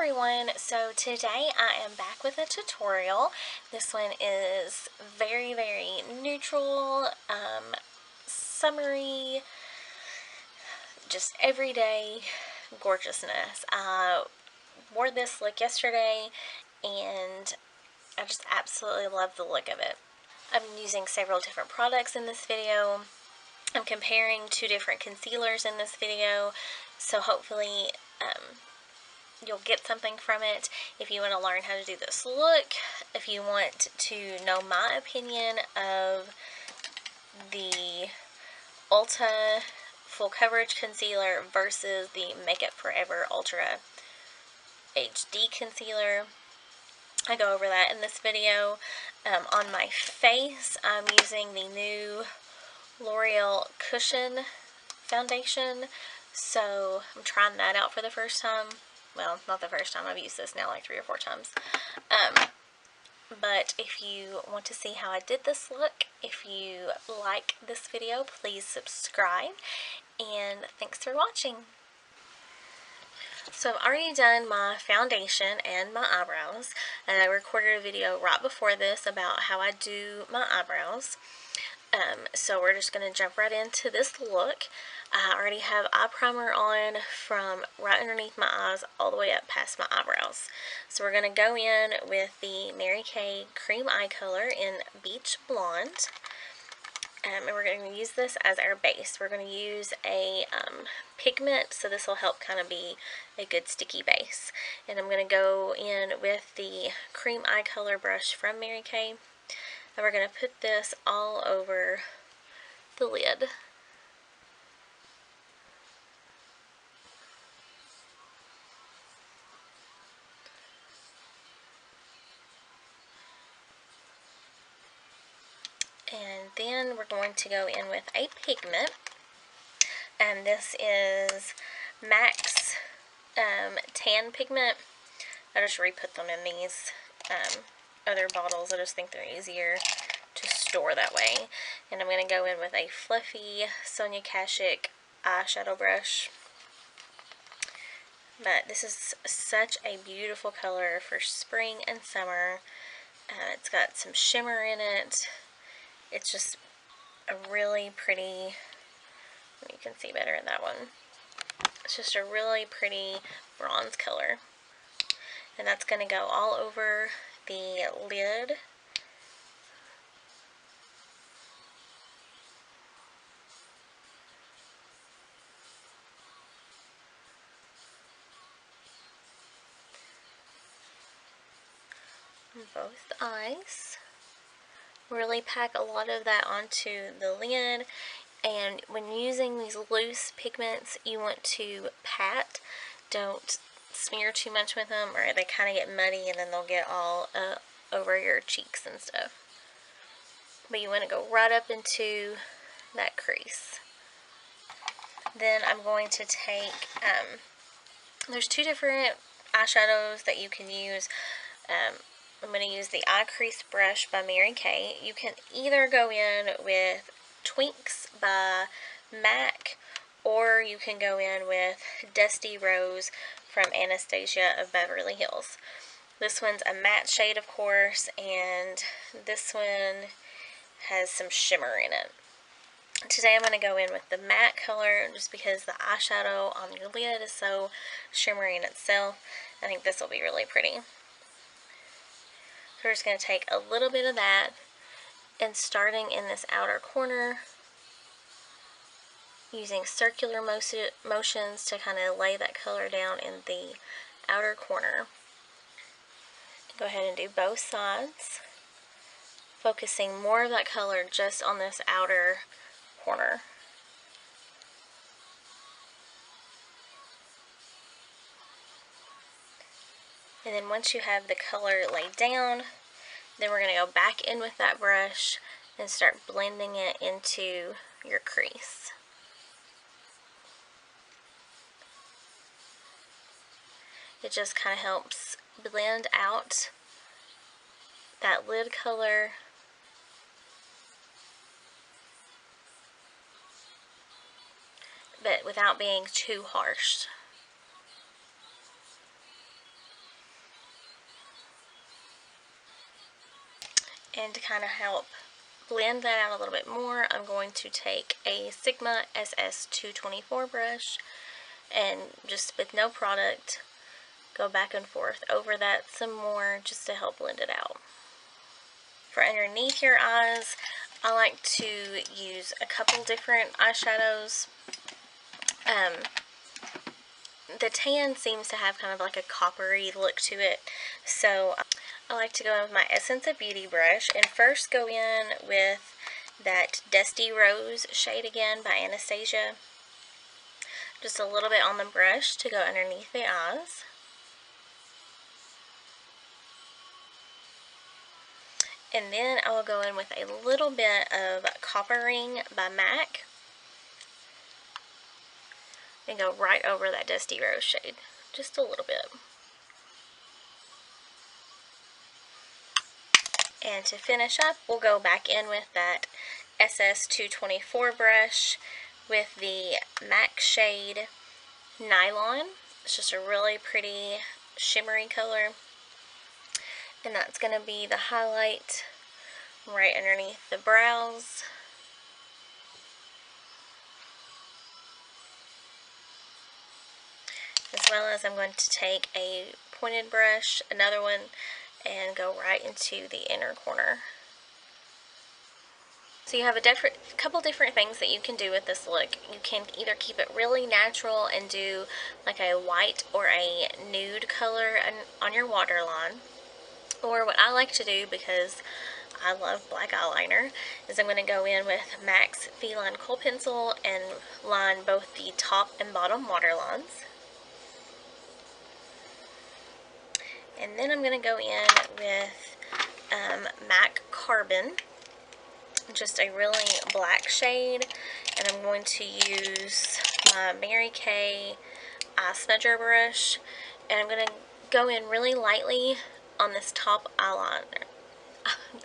everyone, so today I am back with a tutorial. This one is very neutral, summery, just everyday gorgeousness. I wore this look yesterday and I just absolutely love the look of it. I'm using several different products in this video. I'm comparing two different concealers in this video, so hopefully you'll get something from it. If you want to learn how to do this look, if you want to know my opinion of the ULTA Full Coverage Concealer versus the Makeup Forever Ultra HD Concealer, I go over that in this video. On my face, I'm using the new Loreal Cushion Foundation, so I'm trying that out for the first time. Well, not the first time, I've used this now like 3 or 4 times. But if you want to see how I did this look, if you like this video, please subscribe, and thanks for watching. So I've already done my foundation and my eyebrows, and I recorded a video right before this about how I do my eyebrows. So we're just going to jump right into this look. I already have eye primer on from right underneath my eyes all the way up past my eyebrows. So we're going to go in with the Mary Kay Cream Eye Color in Beach Blonde. And we're going to use this as our base. We're going to use a pigment, so this will help kind of be a good sticky base. And I'm going to go in with the Cream Eye Color brush from Mary Kay. And we're going to put this all over the lid. And then we're going to go in with a pigment. And this is MAC's Tan Pigment. I just re-put them in these other bottles. I just think they're easier to store that way. And I'm going to go in with a fluffy Sonia Kashuk eyeshadow brush. But this is such a beautiful color for spring and summer. It's got some shimmer in it. It's just a really pretty, you can see better in that one. It's just a really pretty bronze color. And that's going to go all over the lid. On both eyes. Really pack a lot of that onto the lid. And when using these loose pigments, you want to pat. Don't smear too much with them, or they kind of get muddy and then they'll get all over your cheeks and stuff. But you want to go right up into that crease. Then I'm going to take, there's 2 different eyeshadows that you can use. I'm going to use the Eye Crease Brush by Mary Kay. You can either go in with Twinks by MAC, or you can go in with Dusty Rose from Anastasia of Beverly Hills. This one's a matte shade, of course, and this one has some shimmer in it. Today I'm going to go in with the matte color just because the eyeshadow on your lid is so shimmery in itself. I think this will be really pretty. So we're just going to take a little bit of that, and starting in this outer corner, using circular motions to kind of lay that color down in the outer corner. Go ahead and do both sides, focusing more of that color just on this outer corner. And then once you have the color laid down, then we're going to go back in with that brush and start blending it into your crease. It just kind of helps blend out that lid color but without being too harsh. And to kind of help blend that out a little bit more, I'm going to take a Sigma SS224 brush and just with no product, go back and forth over that some more just to help blend it out. For underneath your eyes, I like to use a couple different eyeshadows. The tan seems to have kind of like a coppery look to it, so I like to go in with my Essence of Beauty brush and first go in with that Dusty Rose shade again by Anastasia. Just a little bit on the brush to go underneath the eyes. And then I will go in with a little bit of Copper Ring by MAC and go right over that Dusty Rose shade, just a little bit. And to finish up, we'll go back in with that SS224 brush with the MAC shade Nylon. It's just a really pretty shimmery color. And that's going to be the highlight right underneath the brows. As well as I'm going to take a pointed brush, another one, and go right into the inner corner. So you have a couple different things that you can do with this look. You can either keep it really natural and do like a white or a nude color on your waterline. Or what I like to do, because I love black eyeliner, is I'm going to go in with MAC's Feline Kohl pencil and line both the top and bottom waterlines. And then I'm going to go in with MAC Carbon, just a really black shade, and I'm going to use my Mary Kay eye smudger brush, and I'm going to go in really lightly on this top eyeliner,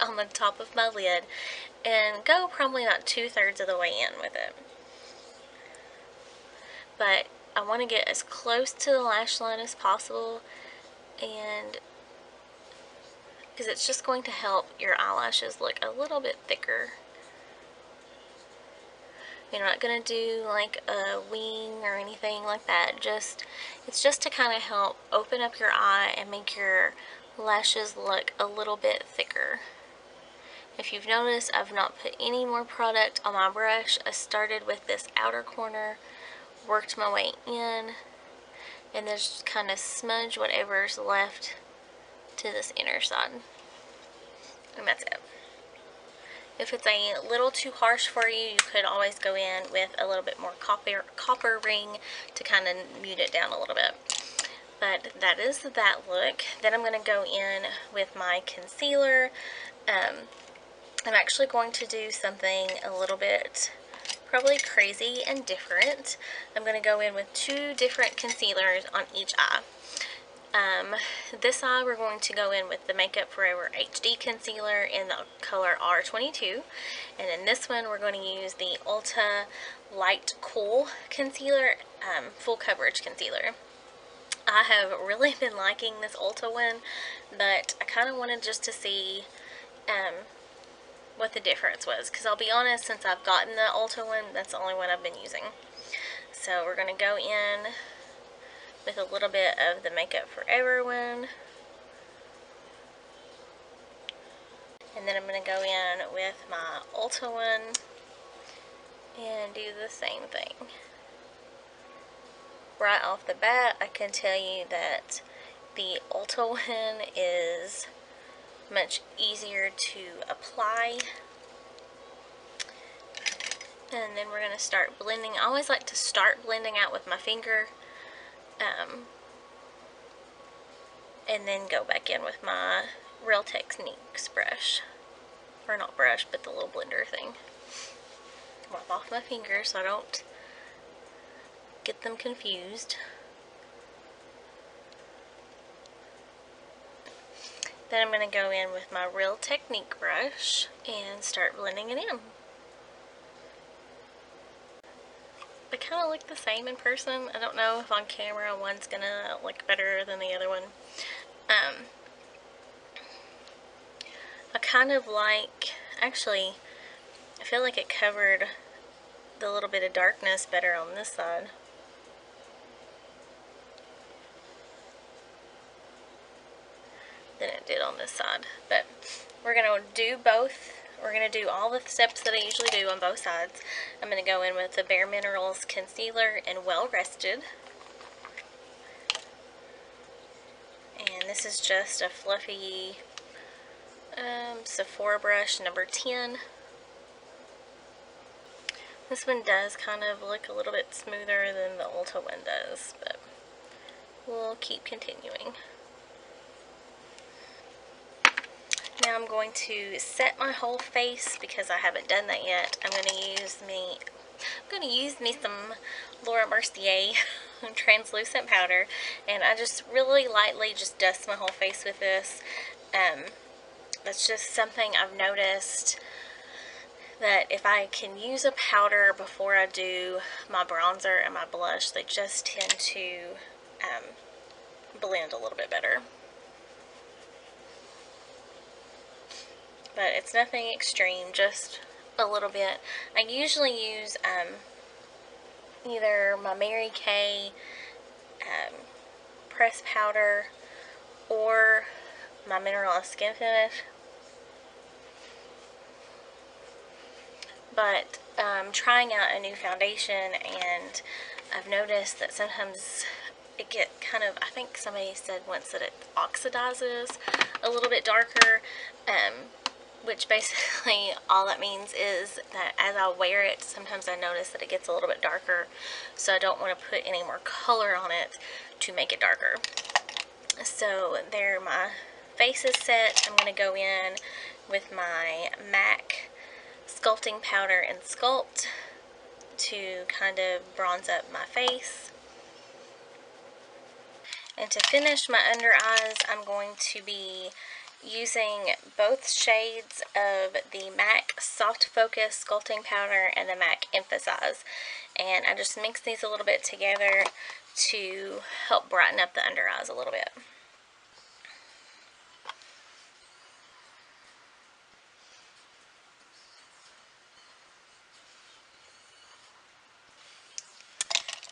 on the top of my lid, and go probably about 2/3 of the way in with it. But I want to get as close to the lash line as possible, and because it's just going to help your eyelashes look a little bit thicker. You're not going to do like a wing or anything like that. It's just to kind of help open up your eye and make your lashes look a little bit thicker. If you've noticed, I've not put any more product on my brush. I started with this outer corner, worked my way in, and then just kind of smudge whatever's left to this inner side. And that's it. If it's a little too harsh for you, you could always go in with a little bit more copper ring to kind of mute it down a little bit. But that is that look. Then I'm going to go in with my concealer. I'm actually going to do something a little bit probably crazy and different. I'm going to go in with 2 different concealers on each eye. This eye we're going to go in with the Makeup Forever HD concealer in the color R22, and in this one we're going to use the ULTA Light Kohl concealer, full coverage concealer. I have really been liking this ULTA one, but I kind of wanted just to see what the difference was, because I'll be honest, since I've gotten the ULTA one, that's the only one I've been using. So we're going to go in with a little bit of the Makeup Forever one. And then I'm going to go in with my ULTA one and do the same thing. Right off the bat, I can tell you that the ULTA one is much easier to apply. And then we're going to start blending. I always like to start blending out with my finger. And then go back in with my Real Techniques brush. Or not brush, but the little blender thing. Wipe off my fingers so I don't get them confused. Then I'm going to go in with my Real Technique brush and start blending it in. They kind of look the same in person. I don't know if on camera one's going to look better than the other one. I kind of like, actually, I feel like it covered the little bit of darkness better on this side. Than it did on this side. But we're going to do both. We're going to do all the steps that I usually do on both sides. I'm going to go in with the Bare Minerals Concealer and Well Rested. And this is just a fluffy Sephora brush number 10. This one does kind of look a little bit smoother than the Ulta one does, but we'll keep continuing. Now I'm going to set my whole face because I haven't done that yet. I'm going to use me some Laura Mercier translucent powder, and I just really lightly just dust my whole face with this. That's just something I've noticed, that if I can use a powder before I do my bronzer and my blush, they just tend to blend a little bit better. But it's nothing extreme, just a little bit. I usually use either my Mary Kay press powder or my Mineral Skin Finish. But trying out a new foundation, and I've noticed that sometimes it get kind of, I think somebody said once that it oxidizes a little bit darker, which basically all that means is that as I wear it, sometimes I notice that it gets a little bit darker, so I don't want to put any more color on it to make it darker. So there, my face is set. I'm going to go in with my MAC sculpting powder and Sculpt to kind of bronze up my face. And to finish my under eyes, I'm going to be using both shades of the MAC Soft Focus Sculpting Powder and the MAC Emphasize. And I just mix these a little bit together to help brighten up the under eyes a little bit.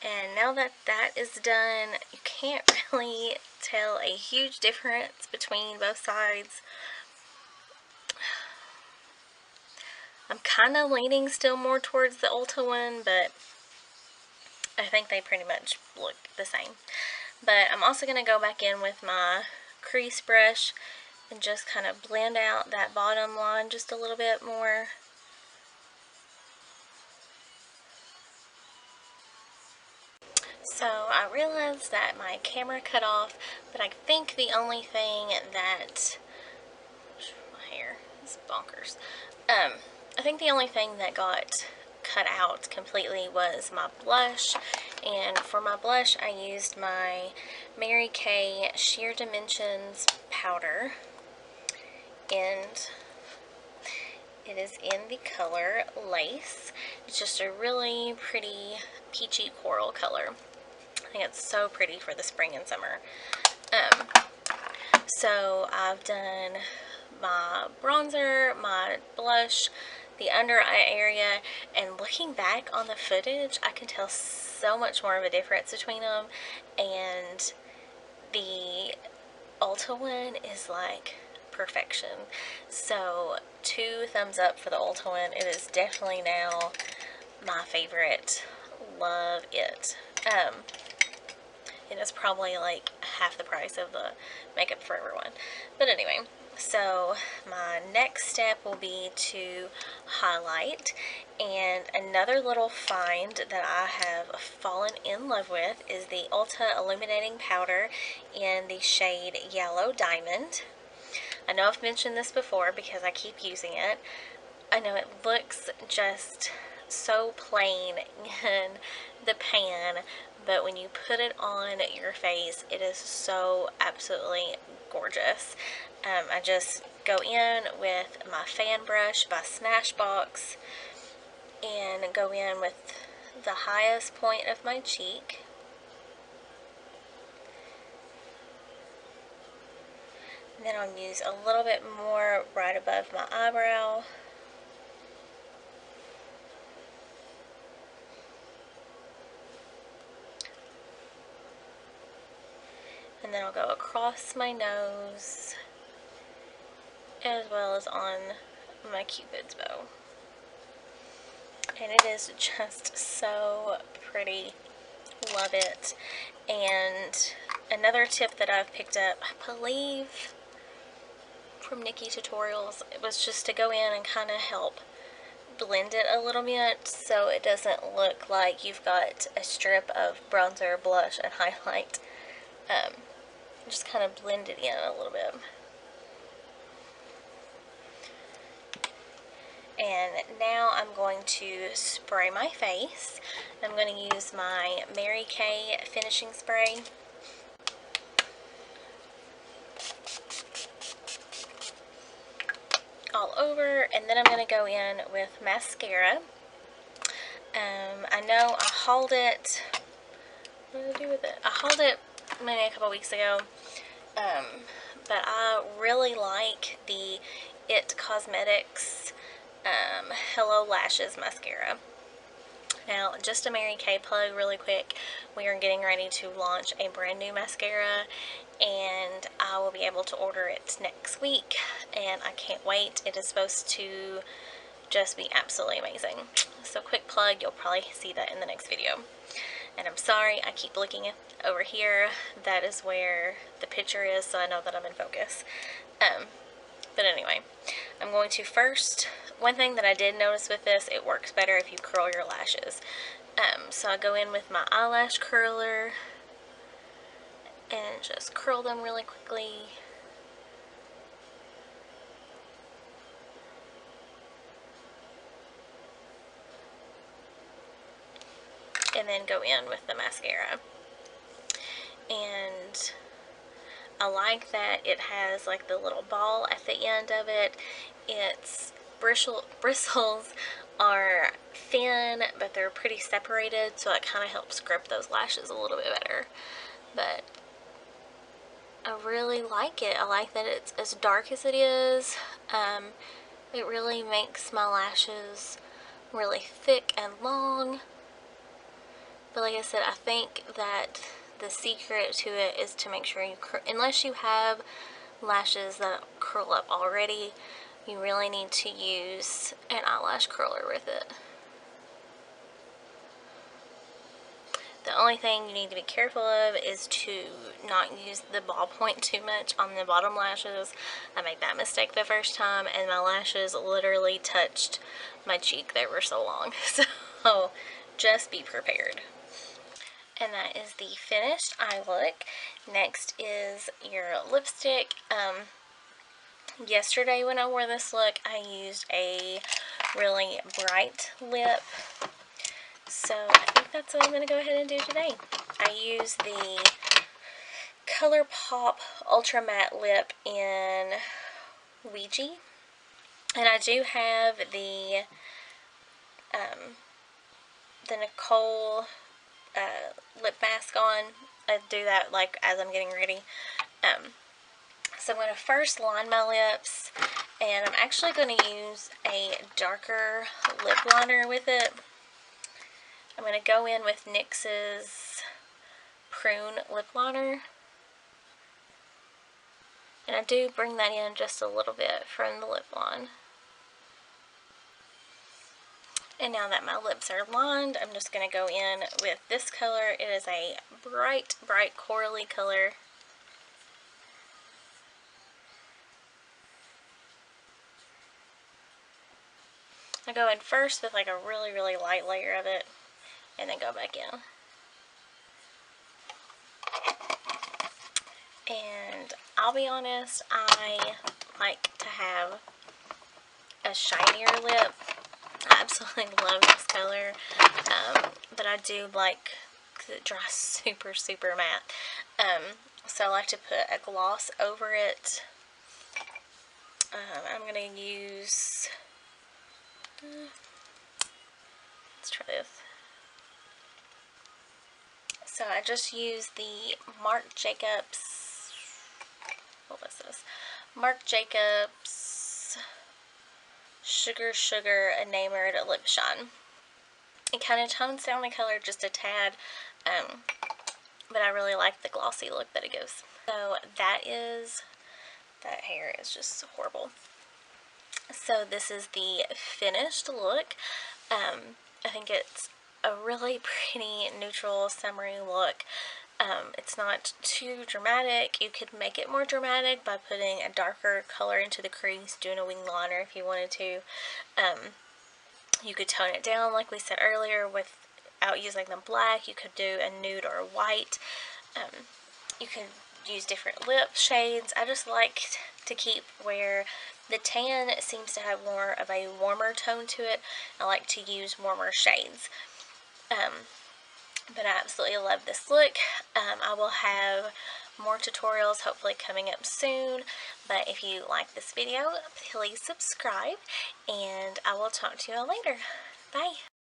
And now that that is done, you can't really tell a huge difference between both sides. I'm kind of leaning still more towards the Ulta one, but I think they pretty much look the same. But I'm also going to go back in with my crease brush and just kind of blend out that bottom line just a little bit more. So I realized that my camera cut off, but I think the only thing that, my hair is bonkers. I think the only thing that got cut out completely was my blush, and for my blush I used my Mary Kay Sheer Dimensions powder, and it is in the color Lace. It's just a really pretty peachy coral color. I think it's so pretty for the spring and summer. So I've done my bronzer, my blush, the under eye area, and looking back on the footage, I can tell so much more of a difference between them, and the Ulta one is like perfection. So 2 thumbs up for the Ulta one. It is definitely now my favorite. Love it. And it's probably like half the price of the Makeup Forever one. But anyway, so my next step will be to highlight. And another little find that I have fallen in love with is the Ulta Illuminating Powder in the shade Yellow Diamond. I know I've mentioned this before because I keep using it. I know it looks just so plain in the pan, but when you put it on your face, it is so absolutely gorgeous. I just go in with my fan brush by Smashbox and go in with the highest point of my cheek. And then I'll use a little bit more right above my eyebrow. And then I'll go across my nose as well as on my Cupid's bow. And it is just so pretty. Love it. And another tip that I've picked up, I believe from Nikki Tutorials, it was just to go in and kind of help blend it a little bit so it doesn't look like you've got a strip of bronzer, blush, and highlight. Just kind of blend it in a little bit. And now I'm going to spray my face. I'm going to use my Mary Kay finishing spray. All over, and then I'm going to go in with mascara. I know I hauled it. What did I do with it? I hauled it maybe a couple weeks ago. But I really like the IT Cosmetics Hello Lashes mascara. Now, just a Mary Kay plug really quick. We are getting ready to launch a brand new mascara, and I will be able to order it next week, and I can't wait. It is supposed to just be absolutely amazing. So quick plug, you'll probably see that in the next video. And I'm sorry, I keep looking over here. That is where the picture is, so I know that I'm in focus. But anyway, I'm going to first, one thing that I did notice with this, it works better if you curl your lashes. So I go in with my eyelash curler and just curl them really quickly. And then go in with the mascara. And I like that it has like the little ball at the end of it. Its bristles are thin, but they're pretty separated, so it kind of helps grip those lashes a little bit better. But I really like it. I like that it's as dark as it is. It really makes my lashes really thick and long. But like I said, I think that the secret to it is to make sure you unless you have lashes that curl up already, you really need to use an eyelash curler with it. The only thing you need to be careful of is to not use the ballpoint too much on the bottom lashes. I made that mistake the first time, and my lashes literally touched my cheek. They were so long. So just be prepared. And that is the finished eye look. Next is your lipstick. Yesterday when I wore this look, I used a really bright lip. So I think that's what I'm going to go ahead and do today. I used the ColourPop Ultra Matte Lip in Ouiji. And I do have the Kohl lip mask on. I do that like as I'm getting ready. So I'm going to first line my lips, and I'm actually going to use a darker lip liner with it. I'm going to go in with NYX's Prune lip liner, and I do bring that in just a little bit from the lip line. And now that my lips are lined, I'm just going to go in with this color. It is a bright, bright corally color. I go in first with like a really, really light layer of it, and then go back in. And I'll be honest, I like to have a shinier lip. I absolutely love this color, but I do like, because it dries super, super matte. So I like to put a gloss over it. I'm going to use, let's try this. So I just used the Marc Jacobs, what was this? Marc Jacobs Sugar Enamored Lip Shine. It kind of tones down the color just a tad, but I really like the glossy look that it gives. So that hair is just horrible. So this is the finished look. I think it's a really pretty neutral summery look. It's not too dramatic. You could make it more dramatic by putting a darker color into the crease, doing a wing liner if you wanted to. You could tone it down like we said earlier without using the black. You could do a nude or a white. You could use different lip shades. I just like to keep where the tan seems to have more of a warmer tone to it. I like to use warmer shades. But I absolutely love this look. I will have more tutorials hopefully coming up soon. But if you like this video, please subscribe, and I will talk to you all later. Bye!